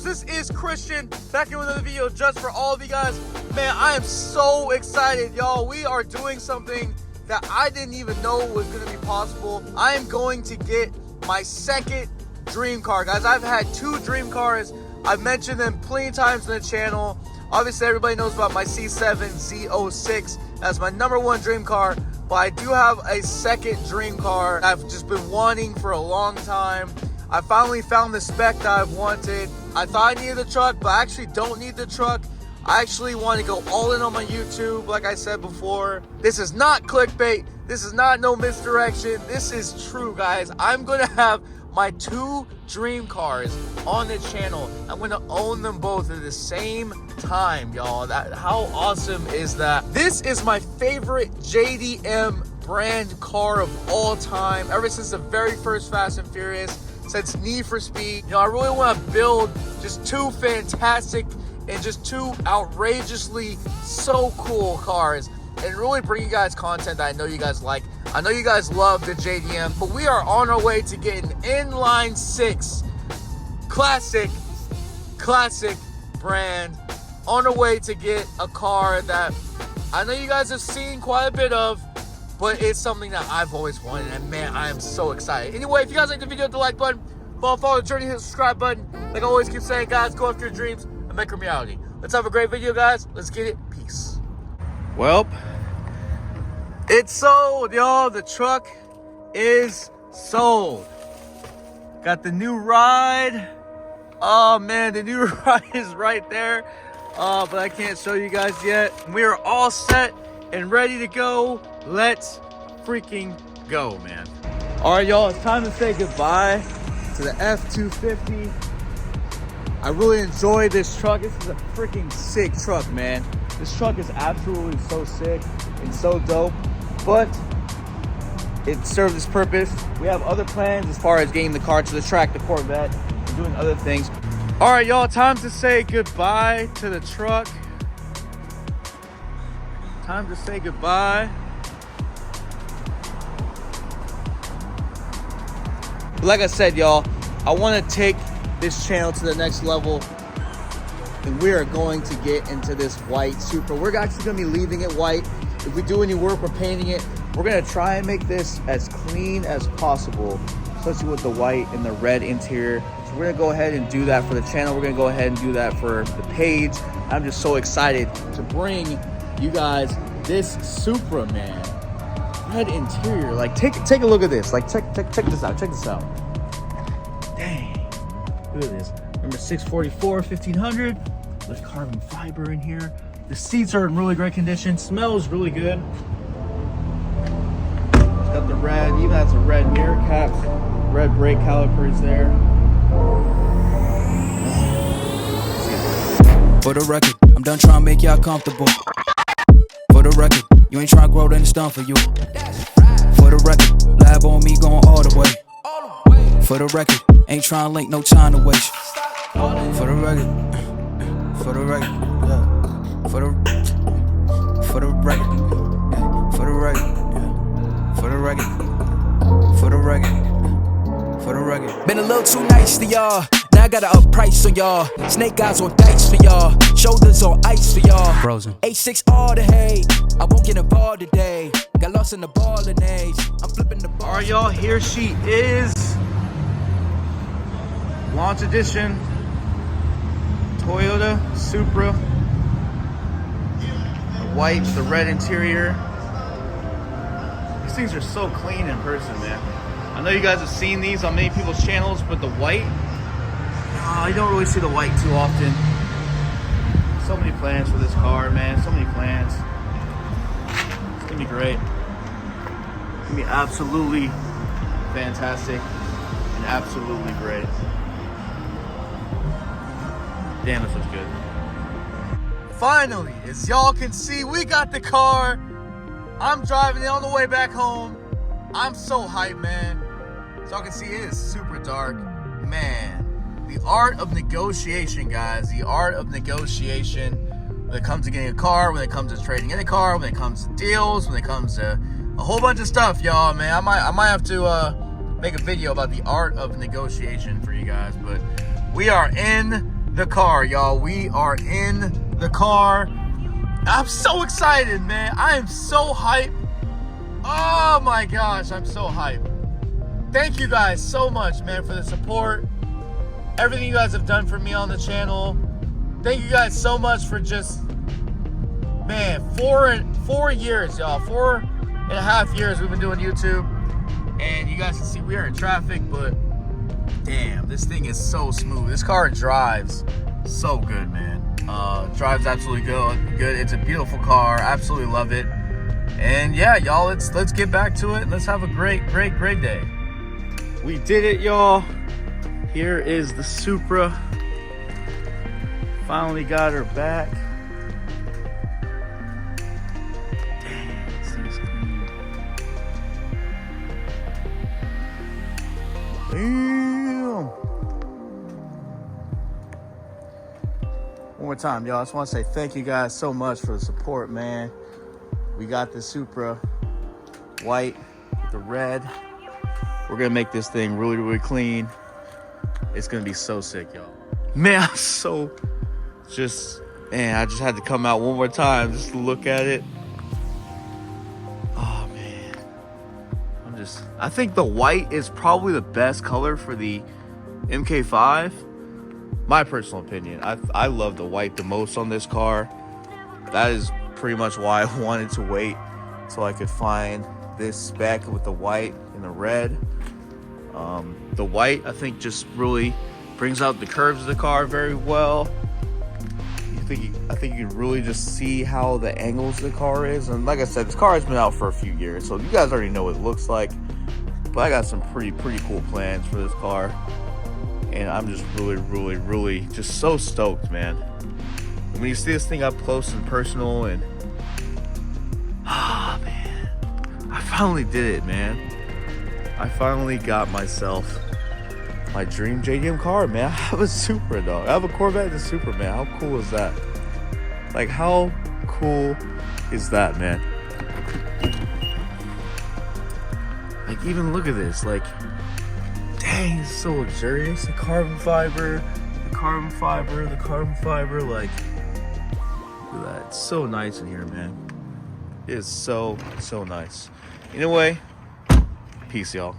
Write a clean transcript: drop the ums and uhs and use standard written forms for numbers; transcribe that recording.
this is Christian back in with another video just for all of you guys. Man, I am so excited, y'all. We are doing something that I didn't even know was going to be possible. I am going to get my second dream car, guys. I've had two dream cars. I've mentioned them plenty of times on the channel. Obviously, everybody knows about my C7 Z06. That's my #1 dream car. But I do have a second dream car I've just been wanting for a long time. I finally found the spec that I've wanted. I thought I needed the truck, but I actually don't need the truck. I actually want to go all in on my YouTube, like I said before. This is not clickbait. This is not no misdirection. This is true, guys. I'm going to have my two dream cars on the channel. I'm going to own them both at the same time, y'all. How awesome is that? This is my favorite JDM brand car of all time, ever since the very first Fast and Furious, since Need for Speed. You know, I really want to build just two fantastic and just two outrageously so cool cars and really bring you guys content that I know you guys like. I know you guys love the JDM, but we are on our way to getting inline 6 classic brand, on our way to get a car that I know you guys have seen quite a bit of, but it's something that I've always wanted, and man, I am so excited. Anyway, if you guys like the video, hit the like button, follow the journey, hit the subscribe button. Like I always keep saying, guys, go after your dreams and make them reality. Let's have a great video, guys. Let's get it. Peace. Well, it's sold, y'all. The truck is sold. Got the new ride. Oh man, the new ride is right there. But I can't show you guys yet. We are all set and ready to go. Let's freaking go, man. All right, y'all, it's time to say goodbye to the F250. I really enjoyed this truck. This is a freaking sick truck, man. This truck is absolutely so sick and so dope, but it serves its purpose. We have other plans as far as getting the car to the track, the Corvette, and doing other things. All right, y'all, time to say goodbye to the truck. Time to say goodbye. Like I said, y'all, I want to take this channel to the next level, and we are going to get into this white Supra. We're actually going to be leaving it white. If we do any work, we're painting it. We're going to try and make this as clean as possible, especially with the white and the red interior. So we're going to go ahead and do that for the channel. We're going to go ahead and do that for the page. I'm just so excited to bring you guys this Supra, man. Red interior. Like, take a look at this. Like, check this out. Check this out. Dang. Look at this. Number 644, 1500. There's carbon fiber in here. The seats are in really great condition. Smells really good. It's got the red, even has a red mirror caps, red brake calipers there. For the record, I'm done trying to make y'all comfortable. For the record, you ain't trying to grow, then it's done for you. For the record, lab on me going all the way. For the record, ain't trying to link, no time to waste. For the record, yeah. For the record, yeah. For the record, for the record, yeah. For the record, for the record. Been a little too nice to y'all. Now I gotta up price on y'all. Snake eyes on dice for y'all. Shoulders on ice for y'all. Frozen. H6 all the hate. I won't get involved today. Got lost in the ball and age. I'm flipping the ball. All right, y'all, here she is. Launch edition Toyota Supra. The white, the red interior. These things are so clean in person, man. I know you guys have seen these on many people's channels, but the white, I don't really see the white too often. So many plans for this car, man. So many plans. It's gonna be great. It's gonna be absolutely fantastic and absolutely great. Damn, this looks good. Finally, as y'all can see, we got the car. I'm driving it on the way back home. I'm so hyped, man. As y'all can see, it is super dark. Man, the art of negotiation, guys. The art of negotiation when it comes to getting a car, when it comes to trading in a car, when it comes to deals, when it comes to a whole bunch of stuff, y'all, man. I might have to make a video about the art of negotiation for you guys, but we are in the car, y'all. We are in the car. I'm so excited, man. I am so hyped. Oh my gosh, I'm so hyped. Thank you guys so much, man, for the support. Everything you guys have done for me on the channel. Thank you guys so much for just, man, 4 years, y'all. 4.5 years we've been doing YouTube. And you guys can see we are in traffic, but damn, this thing is so smooth. This car drives so good, man. Drives absolutely good. It's a beautiful car. Absolutely love it. And yeah, y'all, let's get back to it and let's have a great day. We did it, y'all. Here is the Supra. Finally got her back. Dang, this thing's clean. Damn. One more time, y'all. I just want to say thank you guys so much for the support, man. We got the Supra white with the red. We're gonna make this thing really clean. It's gonna be so sick, y'all. Man, I'm so man, I just had to come out one more time just to look at it. Oh man, I think the white is probably the best color for the MK5. My personal opinion. I love the white the most on this car. That is pretty much why I wanted to wait so I could find this spec with the white and the red. The white, I think, just really brings out the curves of the car very well. I think you can really just see how the angles of the car is. And like I said, this car has been out for a few years, so you guys already know what it looks like. But I got some pretty cool plans for this car. And I'm just really just so stoked, man. When you see this thing up close and personal, and man, I finally did it, man. I finally got myself my dream JDM car, man. I have a Supra, dog. I have a Corvette and a Supra, man. How cool is that? Like, how cool is that, man? Like, even look at this. Like, dang, it's so luxurious. The carbon fiber, like, look at that. It's so nice in here, man. It is so nice. Anyway, peace, y'all.